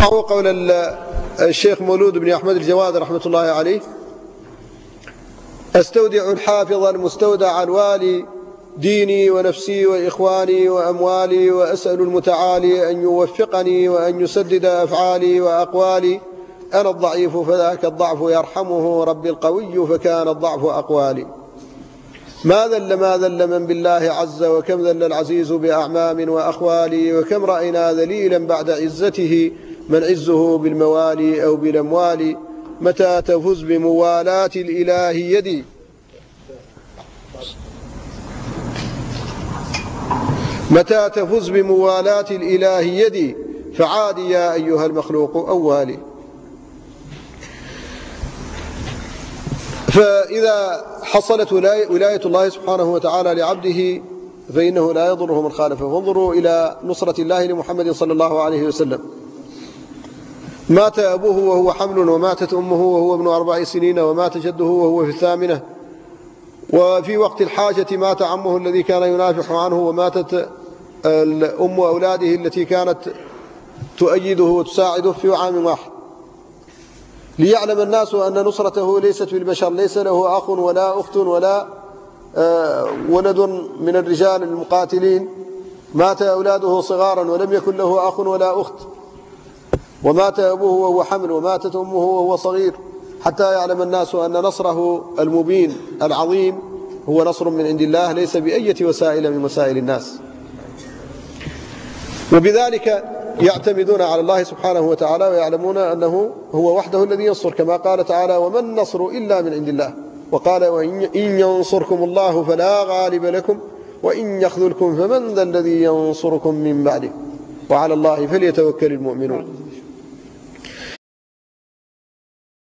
قول الشيخ مولود بن أحمد الجواد رحمة الله عليه: أستودع الحافظ المستودع الوالي ديني ونفسي وإخواني وأموالي، وأسأل المتعالي أن يوفقني وأن يسدد أفعالي وأقوالي. أنا الضعيف فذاك الضعف يرحمه ربي القوي فكان الضعف أقوالي. ما ذل من بالله عز، وكم ذل العزيز بأعمام وأخوالي، وكم رأينا ذليلا بعد عزته من عزه بالموالي أو بالأموال. متى تفز بموالاة الإله يدي متى تفز بموالاة الإله يدي، فعادي يا أيها المخلوق أوالي. فإذا حصلت ولاية الله سبحانه وتعالى لعبده فإنه لا يضره من خالفه. وانظروا إلى نصرة الله لمحمد صلى الله عليه وسلم: مات أبوه وهو حمل، وماتت أمه وهو ابن 4 سنين، ومات جده وهو في 8، وفي وقت الحاجة مات عمه الذي كان ينافح عنه، وماتت أم أولاده التي كانت تؤيده وتساعده في عام واحد. ليعلم الناس أن نصرته ليست في البشر، ليس له أخ ولا أخت ولا ولد من الرجال المقاتلين. مات أولاده صغارا ولم يكن له أخ ولا أخت، ومات أبوه وهو حمل، وماتت أمه وهو صغير، حتى يعلم الناس أن نصره المبين العظيم هو نصر من عند الله، ليس بأية وسائل من وسائل الناس. وبذلك يعتمدون على الله سبحانه وتعالى، ويعلمون أنه هو وحده الذي ينصر، كما قال تعالى: وما النصر إلا من عند الله. وقال: وإن ينصركم الله فلا غالب لكم، وإن يخذلكم فمن ذا الذي ينصركم من بعده، وعلى الله فليتوكل المؤمنون.